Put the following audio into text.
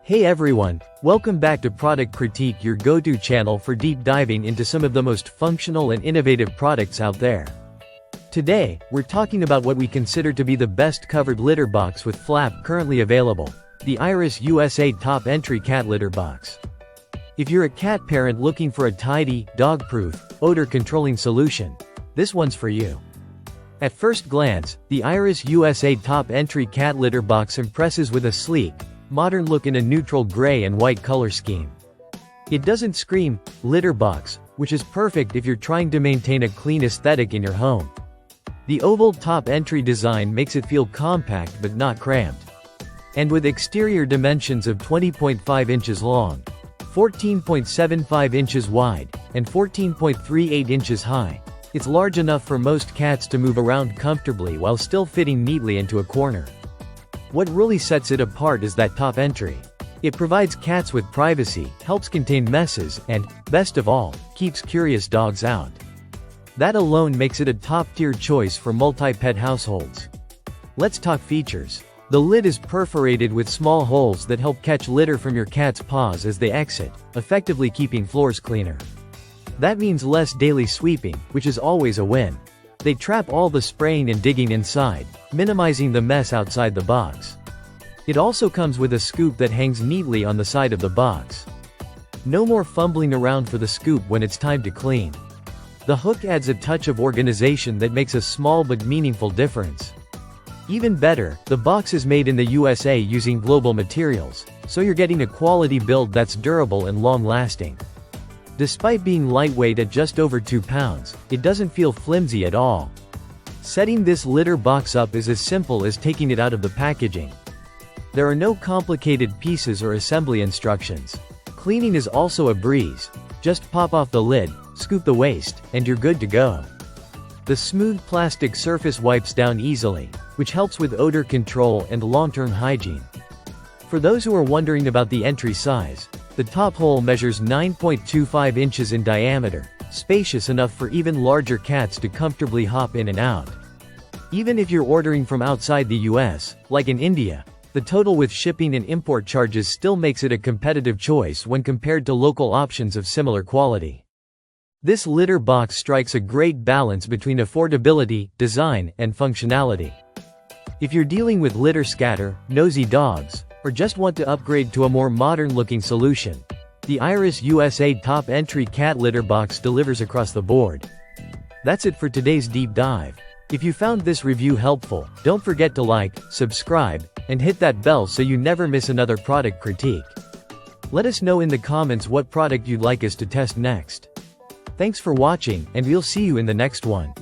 Hey everyone, welcome back to Product Critique, your go-to channel for deep diving into some of the most functional and innovative products out there. Today, we're talking about what we consider to be the best covered litter box with flap currently available, the Iris USA Top Entry Cat Litter Box. If you're a cat parent looking for a tidy, dog-proof, odor-controlling solution, this one's for you. At first glance, the Iris USA Top Entry Cat Litter Box impresses with a sleek, modern look in a neutral gray and white color scheme. It doesn't scream litter box, which is perfect if you're trying to maintain a clean aesthetic in your home. The oval top entry design makes it feel compact but not cramped. And with exterior dimensions of 20.5 inches long, 14.75 inches wide, and 14.38 inches high, it's large enough for most cats to move around comfortably while still fitting neatly into a corner. What really sets it apart is that top entry. It provides cats with privacy, helps contain messes, and, best of all, keeps curious dogs out. That alone makes it a top-tier choice for multi-pet households. Let's talk features. The lid is perforated with small holes that help catch litter from your cat's paws as they exit, effectively keeping floors cleaner. That means less daily sweeping, which is always a win. They trap all the spraying and digging inside, minimizing the mess outside the box. It also comes with a scoop that hangs neatly on the side of the box. No more fumbling around for the scoop when it's time to clean. The hook adds a touch of organization that makes a small but meaningful difference. Even better, the box is made in the USA using global materials, so you're getting a quality build that's durable and long-lasting. Despite being lightweight at just over 2 pounds, it doesn't feel flimsy at all. Setting this litter box up is as simple as taking it out of the packaging. There are no complicated pieces or assembly instructions. Cleaning is also a breeze. Just pop off the lid, scoop the waste, and you're good to go. The smooth plastic surface wipes down easily, which helps with odor control and long-term hygiene. For those who are wondering about the entry size, the top hole measures 9.25 inches in diameter, spacious enough for even larger cats to comfortably hop in and out. Even if you're ordering from outside the US, like in India, the total with shipping and import charges still makes it a competitive choice when compared to local options of similar quality. This litter box strikes a great balance between affordability, design, and functionality. If you're dealing with litter scatter, nosy dogs, or just want to upgrade to a more modern-looking solution, the Iris USA Top Entry Cat Litter Box delivers across the board. That's it for today's deep dive. If you found this review helpful, don't forget to like, subscribe, and hit that bell so you never miss another product critique. Let us know in the comments what product you'd like us to test next. Thanks for watching, and we'll see you in the next one.